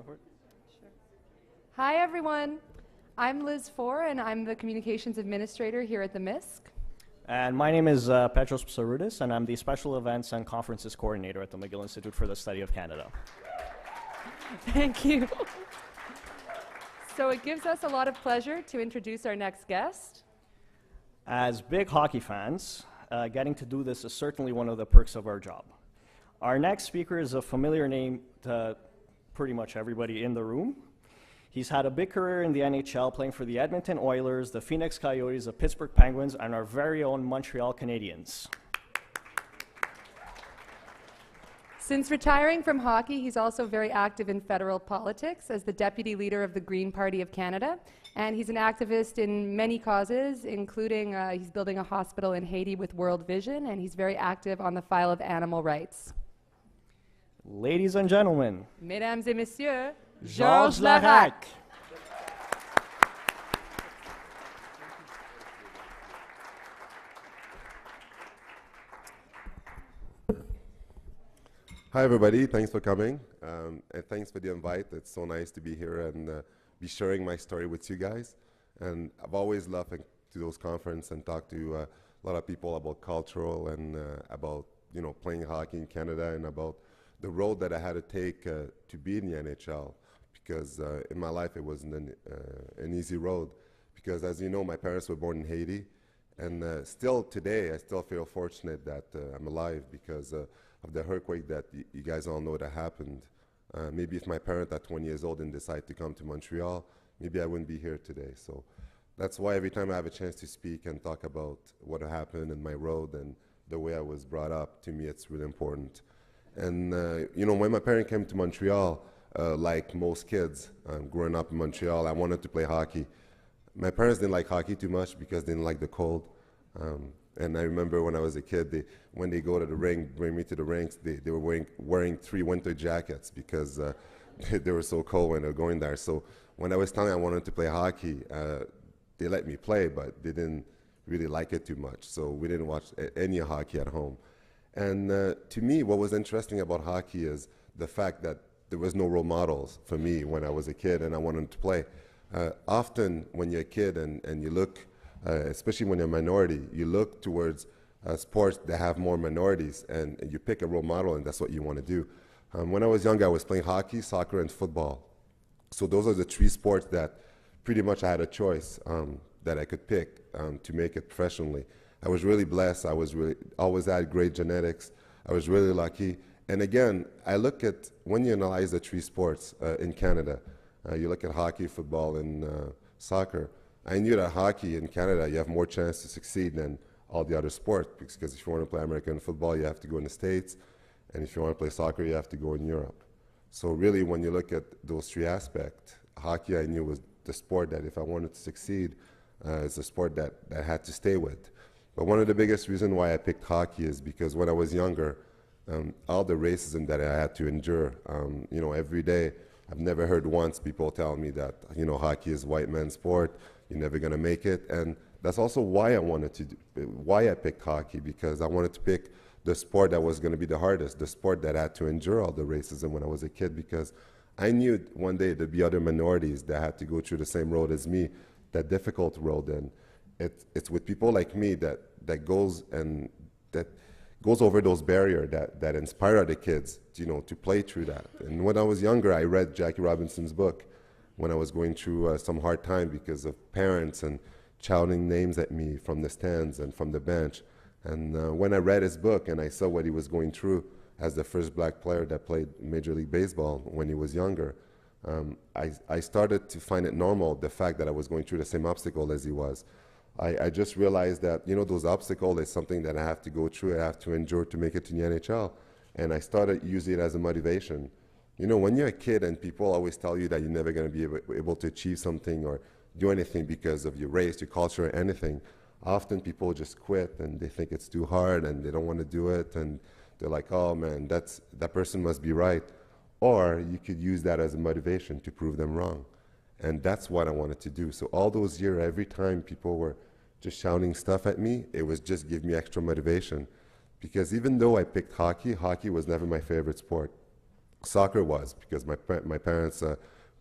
going for it? Sure. Hi, everyone. I'm Liz Four, and I'm the Communications Administrator here at the MISC. And my name is Petros Psaroudis, and I'm the Special Events and Conferences Coordinator at the McGill Institute for the Study of Canada. Thank you. So it gives us a lot of pleasure to introduce our next guest. As big hockey fans, getting to do this is certainly one of the perks of our job. Our next speaker is a familiar name to pretty much everybody in the room. He's had a big career in the NHL, playing for the Edmonton Oilers, the Phoenix Coyotes, the Pittsburgh Penguins, and our very own Montreal Canadiens. Since retiring from hockey, he's also very active in federal politics as the Deputy Leader of the Green Party of Canada. And he's an activist in many causes, including he's building a hospital in Haiti with World Vision, and he's very active on the file of animal rights. Ladies and gentlemen, Mesdames et messieurs, Georges Laraque. Hi, everybody. Thanks for coming, and thanks for the invite. It's so nice to be here and be sharing my story with you guys. And I've always loved to those conferences and talk to a lot of people about cultural and about playing hockey in Canada and about the road that I had to take to be in the NHL. Because in my life it wasn't an easy road. Because as you know, my parents were born in Haiti, and still today I still feel fortunate that I'm alive because of the earthquake that you guys all know that happened. Maybe if my parents at 20 years old didn't decide to come to Montreal, maybe I wouldn't be here today. So that's why every time I have a chance to speak and talk about what happened in my road and the way I was brought up, to me it's really important. And when my parents came to Montreal, like most kids growing up in Montreal, I wanted to play hockey. My parents didn't like hockey too much because they didn't like the cold. And I remember when I was a kid, when they go to the rink, bring me to the rinks, they were wearing 3 winter jackets because they were so cold when they were going there. So when I was telling them I wanted to play hockey, they let me play, but they didn't really like it too much. So we didn't watch any hockey at home. And to me, what was interesting about hockey is the fact that there was no role models for me when I was a kid and I wanted to play. Often when you're a kid and you look, especially when you're a minority, you look towards sports that have more minorities and you pick a role model and that's what you want to do. When I was younger, I was playing hockey, soccer, and football. So those are the 3 sports that pretty much I had a choice that I could pick to make it professionally. I was really blessed. I always had great genetics. I was really lucky. And again, I look at, when you analyze the 3 sports in Canada, you look at hockey, football, and soccer. I knew that hockey in Canada, you have more chance to succeed than all the other sports because if you want to play American football, you have to go in the States. And if you want to play soccer, you have to go in Europe. So really, when you look at those 3 aspects, hockey I knew was the sport that if I wanted to succeed, it's a sport that I had to stay with. But one of the biggest reasons why I picked hockey is because when I was younger, all the racism that I had to endure, every day, I've never heard once people tell me that, hockey is a white man's sport, you're never going to make it. And that's also why why I picked hockey, because I wanted to pick the sport that was going to be the hardest, the sport that had to endure all the racism when I was a kid, because I knew one day there'd be other minorities that had to go through the same road as me, that difficult road. And it's with people like me that goes over those barriers that inspire other kids, to play through that. And when I was younger, I read Jackie Robinson's book when I was going through some hard time because of parents and shouting names at me from the stands and from the bench. And when I read his book and I saw what he was going through as the first black player that played Major League Baseball when he was younger, I started to find it normal, the fact that I was going through the same obstacle as he was. I just realized that, those obstacles is something that I have to go through, I have to endure to make it to the NHL. And I started using it as a motivation. When you're a kid and people always tell you that you're never going to be able to achieve something or do anything because of your race, your culture, or anything, often people just quit and they think it's too hard and they don't want to do it. And they're like, oh man, that person must be right. Or you could use that as a motivation to prove them wrong. And that's what I wanted to do. So all those years, every time people were just shouting stuff at me, it was just give me extra motivation. Because even though I picked hockey, hockey was never my favorite sport. soccer was, because my parents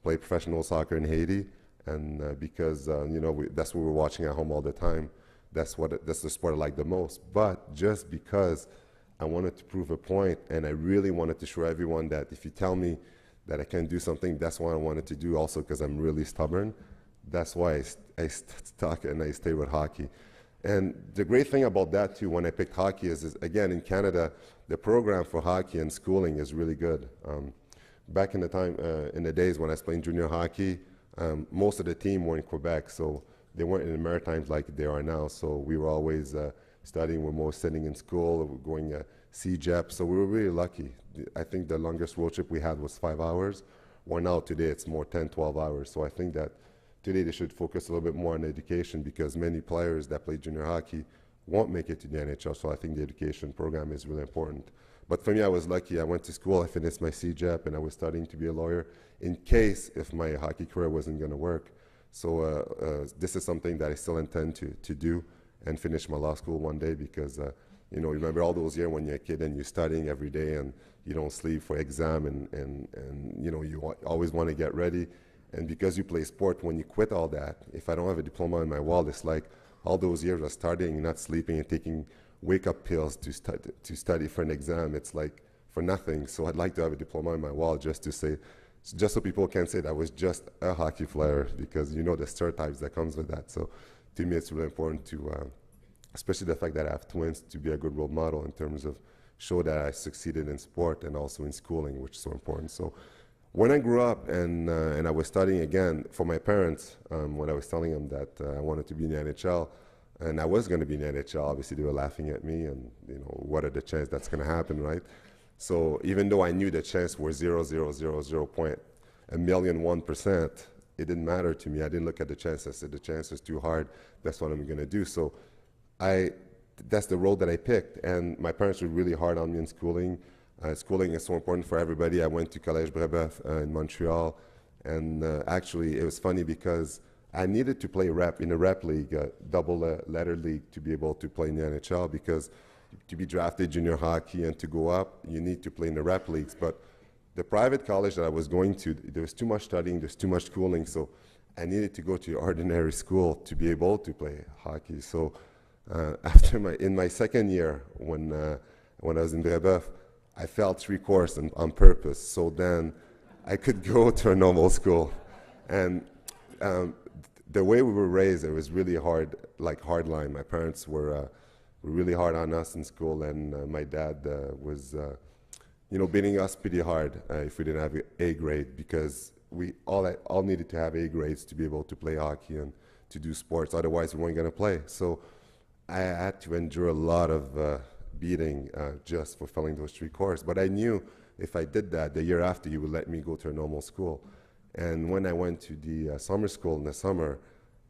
played professional soccer in Haiti, and because that's what we were watching at home all the time. That's the sport I like the most. But just because I wanted to prove a point, and I really wanted to show everyone that if you tell me that I can do something, that's what I wanted to do. Also, because I'm really stubborn. That's why I stuck and I stayed with hockey. And the great thing about that too, when I picked hockey, is again in Canada, the program for hockey and schooling is really good. Back in the days when I was playing junior hockey, most of the team were in Quebec, so they weren't in the Maritimes like they are now. So we were always studying. We're most sitting in school, going CJEP. So we were really lucky. I think the longest road trip we had was 5 hours. Where now today it's more 10, 12 hours. So I think that today they should focus a little bit more on education, because many players that play junior hockey won't make it to the NHL. So I think the education program is really important. But for me, I was lucky. I went to school, I finished my CJEP, and I was studying to be a lawyer in case if my hockey career wasn't going to work. So this is something that I still intend to do and finish my law school one day, because you remember all those years when you're a kid and you're studying every day and you don't sleep for exam, and you always want to get ready. And because you play sport, when you quit all that, if I don't have a diploma in my wall, it's like all those years of studying, not sleeping, and taking wake-up pills to study for an exam. It's like for nothing. So I'd like to have a diploma in my wall just to say, just so people can say that I was just a hockey player, because the stereotypes that comes with that. So to me, it's really important to, especially the fact that I have twins, to be a good role model in terms of show that I succeeded in sport and also in schooling, which is so important. So when I grew up and I was studying again, for my parents, when I was telling them that I wanted to be in the NHL, and I was going to be in the NHL, obviously they were laughing at me, and what are the chances that's going to happen, right? So even though I knew the chances were 0.1%, it didn't matter to me. I didn't look at the chances. I said the chance is too hard. That's what I'm going to do. So that's the road that I picked. And my parents were really hard on me in schooling. Schooling is so important for everybody. I went to Collège Brébeuf in Montreal, and actually it was funny because I needed to play rep in a rep league, double letter league, to be able to play in the NHL, because to be drafted junior hockey and to go up, you need to play in the rep leagues. But the private college that I was going to, there was too much studying, there's too much schooling, so I needed to go to ordinary school to be able to play hockey. So in my second year, when I was in Brébeuf, I failed 3 courses on purpose, so then I could go to a normal school. And the way we were raised, it was really hard, like hard line. My parents were really hard on us in school, and my dad was beating us pretty hard if we didn't have an A grade, because we all needed to have A grades to be able to play hockey and to do sports. Otherwise, we weren't going to play. So I had to endure a lot of beating just for failing those 3 courses. But I knew if I did that, the year after, he would let me go to a normal school. And when I went to the summer school in the summer,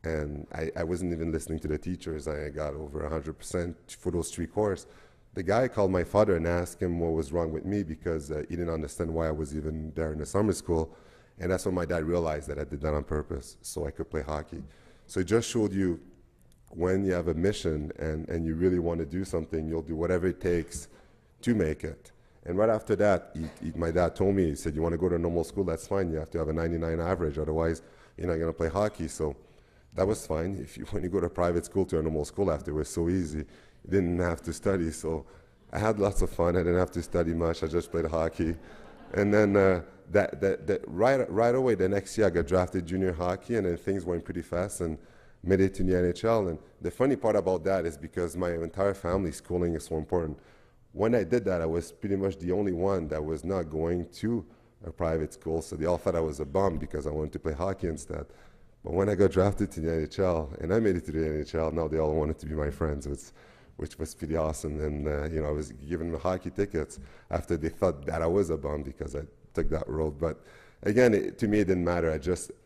and I wasn't even listening to the teachers, I got over 100% for those 3 courses. The guy called my father and asked him what was wrong with me, because he didn't understand why I was even there in the summer school. And that's when my dad realized that I did that on purpose, so I could play hockey. So it just showed you, when you have a mission and you really want to do something, you'll do whatever it takes to make it. And right after that, my dad told me, he said, you want to go to a normal school, that's fine. You have to have a 99 average, otherwise you're not going to play hockey. So that was fine. When you go to a private school to a normal school after, it was so easy. You didn't have to study. So I had lots of fun. I didn't have to study much. I just played hockey. And then right away, the next year, I got drafted junior hockey, and then things went pretty fast and made it to the NHL. And the funny part about that is because my entire family schooling is so important. When I did that, I was pretty much the only one that was not going to a private school. So they all thought I was a bum because I wanted to play hockey instead. But when I got drafted to the NHL, and I made it to the NHL, now they all wanted to be my friends, which was pretty awesome. And I was giving them hockey tickets after they thought that I was a bum because I took that road. But again, to me, it didn't matter.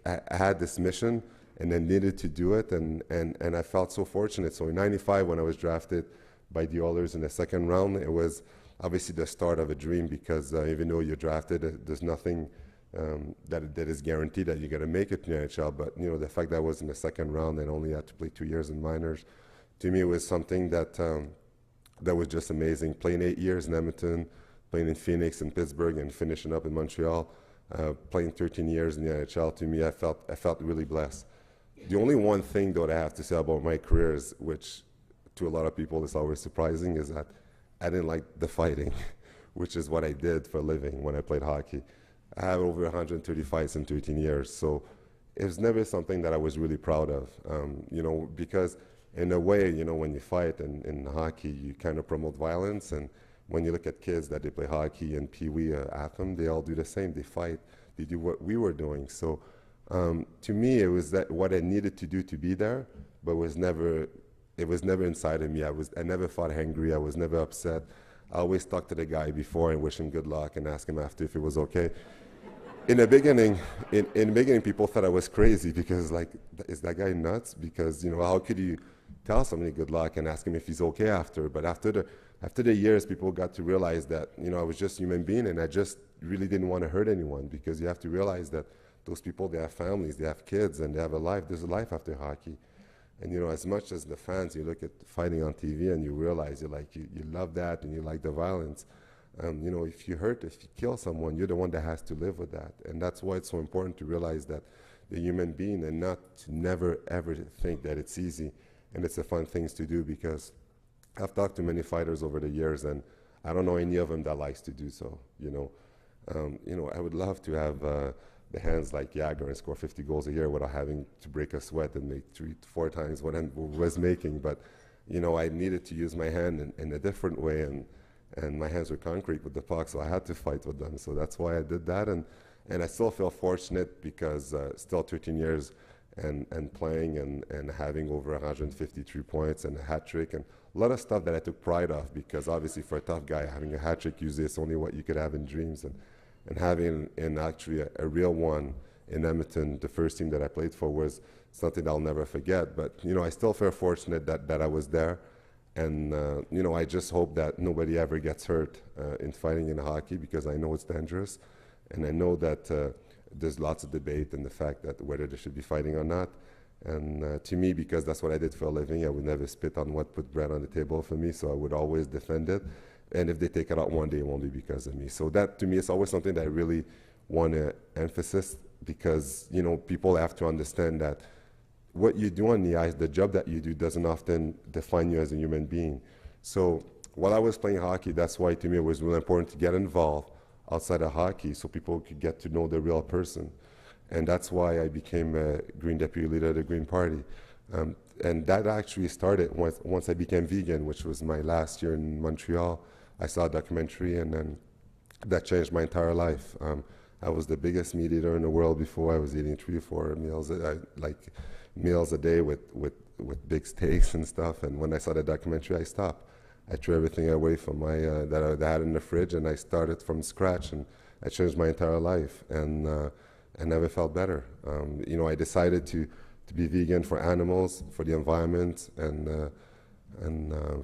I had this mission, and I needed to do it, and I felt so fortunate. So in '95, when I was drafted by the Oilers in the second round, it was obviously the start of a dream, because even though you're drafted, there's nothing that is guaranteed that you're going to make it to the NHL. But the fact that I was in the second round and only had to play 2 years in minors, to me was something that was just amazing. Playing 8 years in Edmonton, playing in Phoenix and Pittsburgh and finishing up in Montreal, playing 13 years in the NHL. To me, I felt really blessed. The only one thing, though, that I have to say about my career is, which to a lot of people is always surprising, is that I didn't like the fighting, which is what I did for a living when I played hockey. I have over 130 fights in 13 years, so it was never something that I was really proud of, you know, because in a way, you know, when you fight in hockey, you kind of promote violence, and when you look at kids that they play hockey and Pee-wee at them, they all do the same. They fight. They do what we were doing. So to me, it was that what I needed to do to be there, but it was never inside of me. I never fought angry. I was never upset. I always talked to the guy before and wish him good luck and ask him after if it was okay. In the beginning, people thought I was crazy because, like, is that guy nuts? Because, you know, how could you tell somebody good luck and ask him if he's okay after? But after the years, people got to realize that, you know, I was just a human being, and I just really didn't want to hurt anyone, because you have to realize that those people, they have families, they have kids, and they have a life. There's a life after hockey. And, you know, as much as the fans, you look at fighting on TV and you realize you love that and you like the violence. You know, if you kill someone, you're the one that has to live with that. And that's why it's so important to realize that the human being, and not to never, ever think that it's easy and it's a fun thing to do, because I've talked to many fighters over the years, and I don't know any of them that likes to do so, you know. I would love to have the hands like Jagger and score 50 goals a year without having to break a sweat and make 3-4 times what I was making. But, you know, I needed to use my hand in a different way, and my hands were concrete with the puck, so I had to fight with them. So that's why I did that, and I still feel fortunate, because still 13 years and playing and having over 153 points and a hat trick and a lot of stuff that I took pride of, because obviously for a tough guy, having a hat trick usually is only what you could have in dreams, and having actually a real one in Edmonton, the first team that I played for, was something I'll never forget. But, you know, I still feel fortunate that I was there. And, you know, I just hope that nobody ever gets hurt in fighting in hockey, because I know it's dangerous. And I know that there's lots of debate in the fact that whether they should be fighting or not. And to me, because that's what I did for a living, I would never spit on what put bread on the table for me, so I would always defend it. And if they take it out one day, it won't be because of me. So that, to me, is always something that I really want to emphasize, because, you know, people have to understand that what you do on the ice, the job that you do, doesn't often define you as a human being. So while I was playing hockey, that's why to me it was really important to get involved outside of hockey so people could get to know the real person. And that's why I became a Green Deputy Leader of the Green Party. And that actually started once I became vegan, which was my last year in Montreal. I saw a documentary, and then that changed my entire life. I was the biggest meat eater in the world before. I was eating 3 or 4 meals, meals a day with big steaks and stuff. And when I saw the documentary, I stopped. I threw everything away from my that I had in the fridge, and I started from scratch, and I changed my entire life, and I never felt better. You know, I decided to be vegan for animals, for the environment, and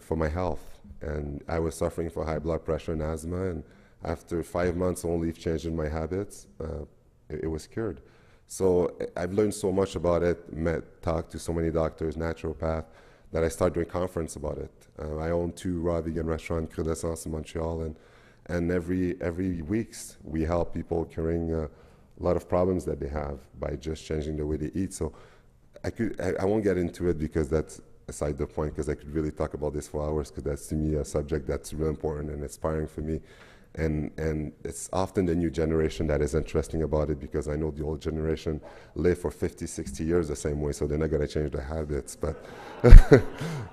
for my health. And I was suffering from high blood pressure and asthma, and after 5 months only changing my habits, it was cured. So I've learned so much about it, talked to so many doctors, naturopath, that I started doing conference about it. I own 2 raw vegan restaurants, Credescence in Montreal, and every weeks we help people curing a lot of problems that they have by just changing the way they eat. So I won't get into it, because that's aside the point, because I could really talk about this for hours, because that's to me a subject that's really important and inspiring for me. And it's often the new generation that is interesting about it, because I know the old generation live for 50, 60 years the same way, so they're not going to change their habits. But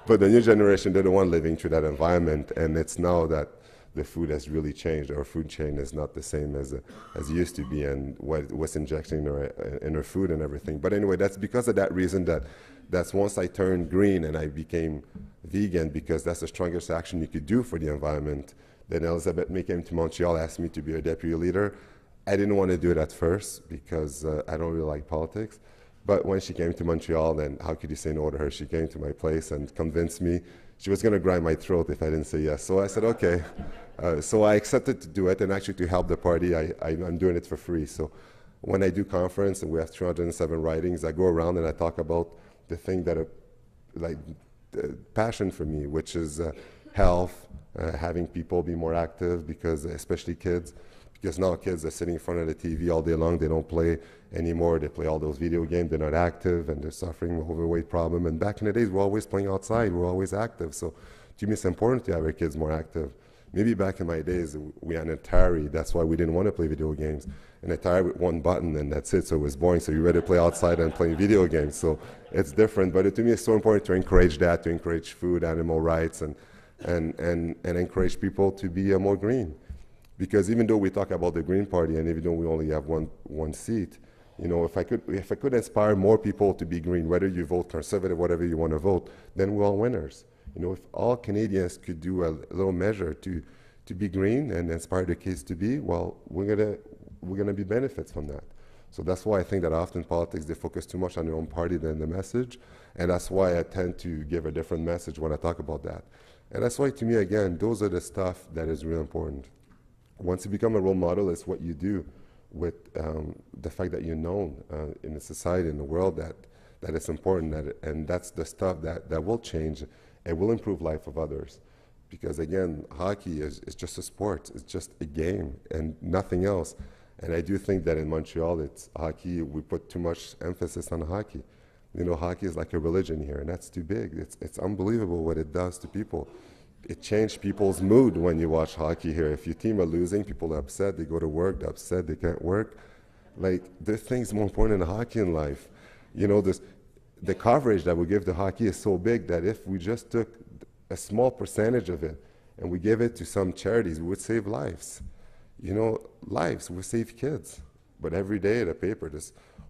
but the new generation, they're the one living through that environment, and it's now that the food has really changed. Our food chain is not the same as it used to be, and what's injecting in our food and everything. But anyway, that's because of that reason that's once I turned green and I became vegan, because that's the strongest action you could do for the environment. Then Elizabeth May came to Montreal, asked me to be her deputy leader. I didn't want to do it at first, because I don't really like politics. But when she came to Montreal, then how could you say no to her? She came to my place and convinced me. She was going to grind my throat if I didn't say yes. So I said, okay. So I accepted to do it, and actually to help the party, I'm doing it for free. So when I do conference and we have 307 writings, I go around and I talk about the thing that are like passion for me, which is health, having people be more active, because especially kids, because now kids are sitting in front of the TV all day long. They don't play anymore. They play all those video games. They're not active, and they're suffering an overweight problem. And back in the days, we're always playing outside. We're always active. So to me, it's important to have our kids more active. Maybe back in my days, we had an Atari. That's why we didn't want to play video games. An Atari with one button, and that's it. So it was boring. So you rather play outside and play video games. So it's different. But to me, it's so important to encourage that, to encourage food, animal rights, and encourage people to be more green. Because even though we talk about the Green Party, and even though we only have one seat, you know, if I could inspire more people to be green, whether you vote Conservative, whatever you want to vote, then we're all winners. You know, if all Canadians could do a little measure to be green and inspire the kids to be, well, we're gonna be benefits from that. So that's why I think that often politics, they focus too much on their own party than the message, and that's why I tend to give a different message when I talk about that. And that's why, to me, again, those are the stuff that is real important. Once you become a role model, it's what you do with the fact that you're known in the society, in the world, that it's important, and that's the stuff that will change and will improve life of others. Because again, hockey is just a sport. It's just a game and nothing else. And I do think that in Montreal, it's hockey, we put too much emphasis on hockey. You know, hockey is like a religion here, and that's too big. It's unbelievable what it does to people. It changed people's mood when you watch hockey here. If your team are losing, people are upset. They go to work, they're upset, they can't work. Like, there's things more important than hockey in life. You know, the coverage that we give to hockey is so big that if we just took a small percentage of it and we gave it to some charities, we would save lives. You know, lives, we save kids. But every day the paper,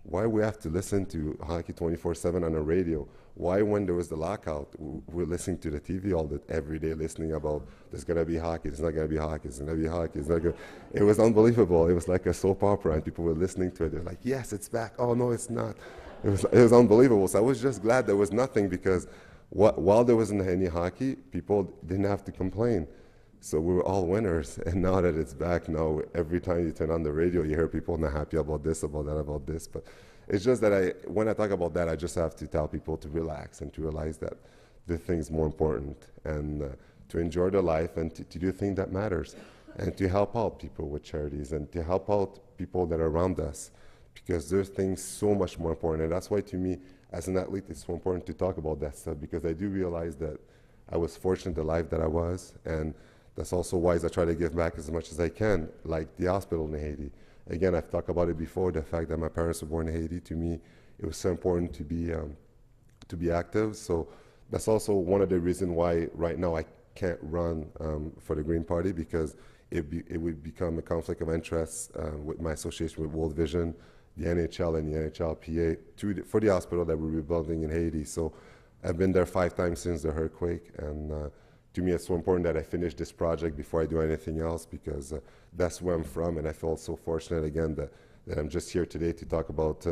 why we have to listen to hockey 24/7 on the radio? Why, when there was the lockout, we're listening to the TV every day, listening about there's going to be hockey, there's not going to be hockey, there's going to be hockey. It was unbelievable. It was like a soap opera, and people were listening to it. They're like, yes, it's back. Oh, no, it's not. It was unbelievable. So I was just glad there was nothing, because while there wasn't any hockey, people didn't have to complain. So we were all winners. And now that it's back, now every time you turn on the radio, you hear people not happy about this, about that, about this. But it's just that when I talk about that, I just have to tell people to relax and to realize that the thing's more important, and to enjoy their life, and to do things that matters, and to help out people with charities, and to help out people that are around us, because there's things so much more important. And that's why, to me, as an athlete, it's so important to talk about that stuff, because I do realize that I was fortunate the life that I was, and that's also why I try to give back as much as I can, like the hospital in Haiti. Again, I've talked about it before, the fact that my parents were born in Haiti. To me, it was so important to be active. So that's also one of the reasons why right now I can't run for the Green Party, because it would become a conflict of interest with my association with World Vision, the NHL, and the NHLPA for the hospital that we're rebuilding in Haiti. So I've been there 5 times since the earthquake, and to me, it's so important that I finish this project before I do anything else, because that's where I'm from, and I feel so fortunate again that I'm just here today to talk about,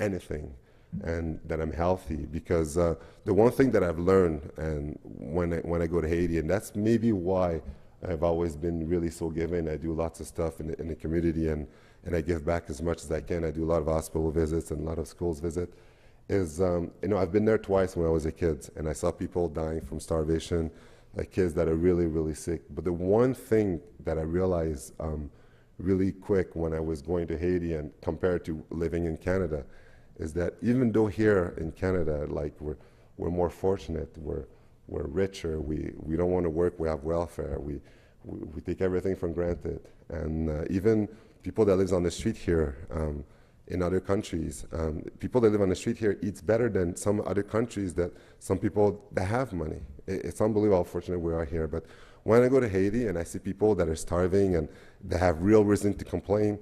anything, and that I'm healthy. Because the one thing that I've learned, and when I go to Haiti, and that's maybe why I've always been really so giving. I do lots of stuff in the community, and I give back as much as I can. I do a lot of hospital visits and a lot of schools visit. I've been there twice when I was a kid, and I saw people dying from starvation, like kids that are really, really sick. But the one thing that I realized really quick when I was going to Haiti, and compared to living in Canada, is that even though here in Canada, like we're more fortunate, we're richer, we don't want to work, we have welfare, we take everything for granted, and even people that live on the street here. In other countries, people that live on the street here eats better than some other countries, that some people that have money. It's unbelievable how fortunate we are here. But when I go to Haiti and I see people that are starving and they have real reason to complain,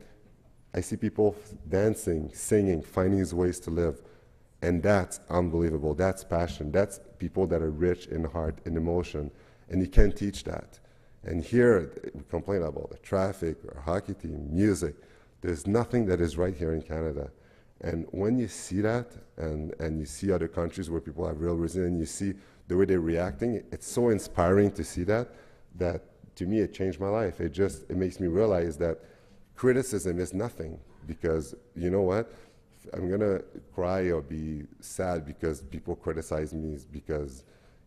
I see people dancing, singing, finding ways to live. And that's unbelievable. That's passion. That's people that are rich in heart and emotion. And you can't teach that. And here, we complain about the traffic, our hockey team, music. There's nothing that is right here in Canada. And when you see that, and you see other countries where people have real reason, and you see the way they're reacting, it's so inspiring to see that to me, it changed my life. It makes me realize that criticism is nothing, because you know what? I'm gonna cry or be sad because people criticize me, because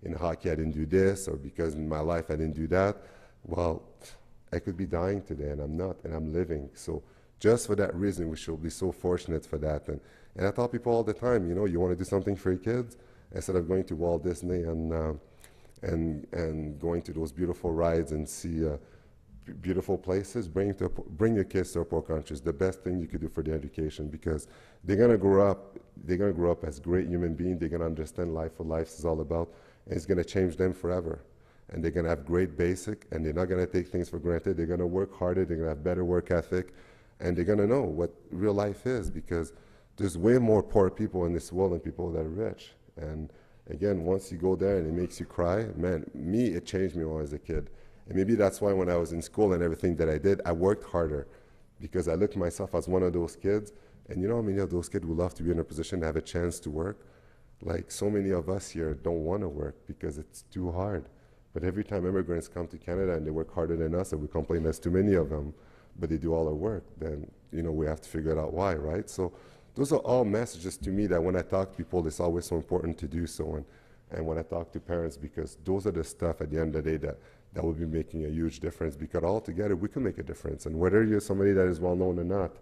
in hockey I didn't do this, or because in my life I didn't do that. Well, I could be dying today, and I'm not, and I'm living. So just for that reason, we should be so fortunate for that. And I tell people all the time, you know, you want to do something for your kids, instead of going to Walt Disney and going to those beautiful rides and see beautiful places, bring your kids to our poor countries. The best thing you could do for their education, because they're gonna grow up as great human beings. They're gonna understand life, what life is all about, and it's gonna change them forever. And they're gonna have great basic, and they're not gonna take things for granted. They're gonna work harder. They're gonna have better work ethic, and they're gonna know what real life is, because there's way more poor people in this world than people that are rich. And again, once you go there and it makes you cry, man, it changed me when I was a kid. And maybe that's why when I was in school and everything that I did, I worked harder, because I looked at myself as one of those kids. And you know how many of those kids would love to be in a position to have a chance to work? Like, so many of us here don't want to work because it's too hard. But every time immigrants come to Canada and they work harder than us, and we complain there's too many of them, but they do all our work, then, you know, we have to figure out why, right? So those are all messages to me that when I talk to people, it's always so important to do so. And when I talk to parents, because those are the stuff at the end of the day that will be making a huge difference, because all together we can make a difference. And whether you're somebody that is well known or not,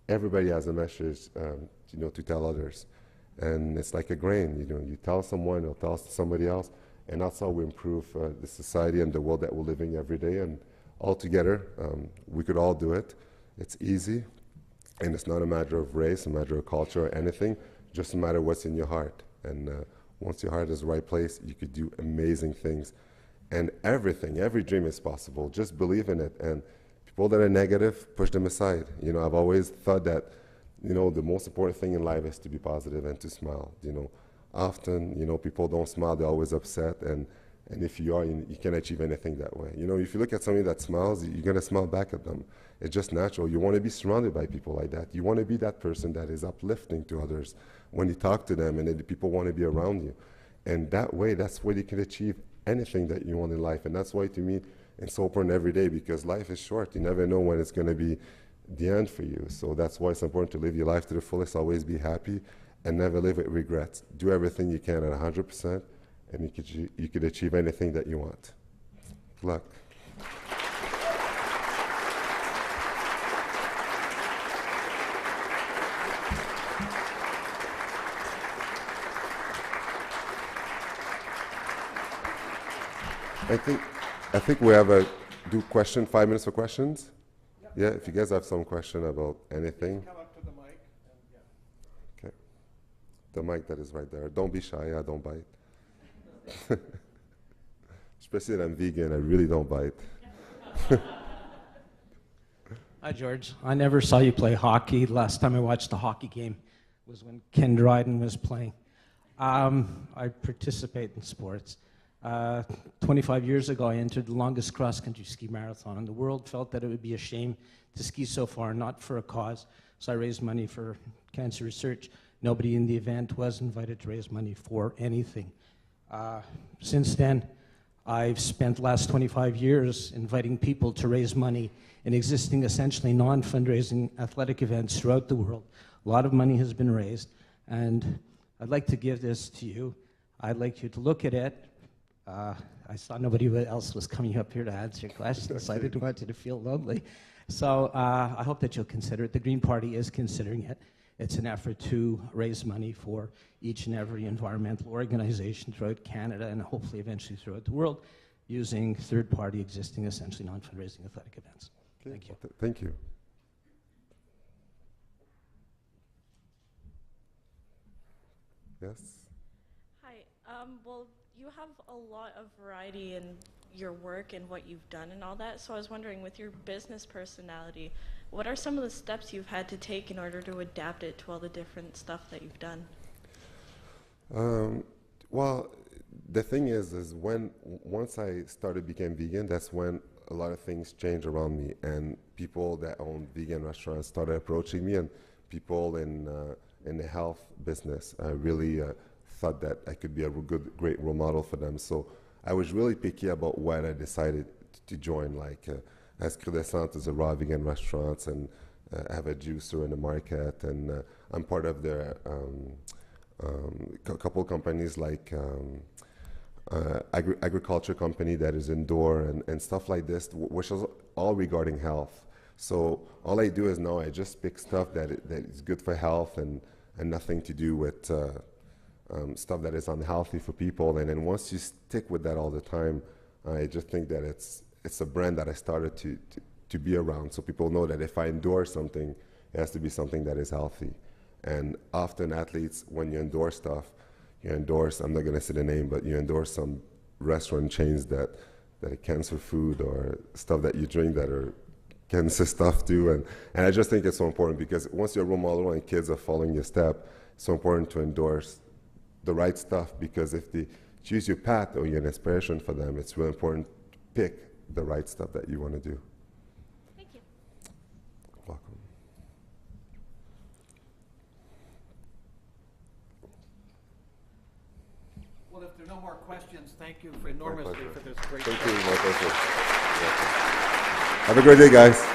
everybody has a message, you know, to tell others. And it's like a grain, you know, you tell someone, they'll tell somebody else, and that's how we improve the society and the world that we're living every day. And all together, we could all do it. It's easy, and it's not a matter of race, a matter of culture or anything, just a matter of what's in your heart. And once your heart is the right place, you could do amazing things. And everything, every dream is possible. Just believe in it. And people that are negative, push them aside. You know, I've always thought that, you know, the most important thing in life is to be positive and to smile. You know, often, you know, people don't smile, they're always upset. And if you are, you can't achieve anything that way. You know, if you look at somebody that smiles, you're going to smile back at them. It's just natural. You want to be surrounded by people like that. You want to be that person that is uplifting to others when you talk to them, and then the people want to be around you. And that way, that's where you can achieve anything that you want in life. And that's why, to me, it's so important every day, because life is short. You never know when it's going to be the end for you. So that's why it's important to live your life to the fullest, always be happy, and never live with regrets. Do everything you can at 100%, and you could achieve anything that you want. Good luck. I think we have a 5 minutes for questions. Yeah, if you guys have some question about anything. Come up to the mic. Okay. The mic that is right there. Don't be shy, I don't bite. Especially that I'm vegan, I really don't bite. Hi, George. I never saw you play hockey. Last time I watched a hockey game was when Ken Dryden was playing. I participate in sports. 25 years ago, I entered the longest cross-country ski marathon, and the world felt that it would be a shame to ski so far, not for a cause. So I raised money for cancer research. Nobody in the event was invited to raise money for anything. Since then, I've spent the last 25 years inviting people to raise money in existing, essentially non-fundraising athletic events throughout the world. A lot of money has been raised, and I'd like to give this to you. I'd like you to look at it. I saw nobody else was coming up here to answer your questions, so I didn't want you to feel lonely. So I hope that you'll consider it. The Green Party is considering it. It's an effort to raise money for each and every environmental organization throughout Canada and hopefully eventually throughout the world, using third-party existing, essentially non-fundraising athletic events. Okay. Thank you. Thank you. Yes? Hi. Well, you have a lot of variety in your work and what you've done and all that. So I was wondering, with your business personality, what are some of the steps you've had to take in order to adapt it to all the different stuff that you've done? Well, the thing is once I became vegan, that's when a lot of things changed around me, and people that own vegan restaurants started approaching me, and people in the health business really thought that I could be a great role model for them. So I was really picky about what I decided to join, like as Credescent is a raw vegan restaurant, and I have a juicer in the market, and I'm part of their couple companies like agriculture company that is indoor and stuff like this, which is all regarding health. So all I do is now I just pick stuff that is good for health and nothing to do with stuff that is unhealthy for people. And then once you stick with that all the time, I just think that it's a brand that I started to be around, so people know that if I endorse something, it has to be something that is healthy. And often athletes, when you endorse stuff, you endorse, I'm not going to say the name, but you endorse some restaurant chains that are cancer food or stuff that you drink that are cancer stuff too. And I just think it's so important because once you're a role model and kids are following your step, it's so important to endorse the right stuff, because if they choose your path or you're an inspiration for them, it's really important to pick the right stuff that you want to do. Thank you. Welcome. Well, if there are no more questions, thank you enormously for this great. Thank you, my pleasure. Have a great day, guys.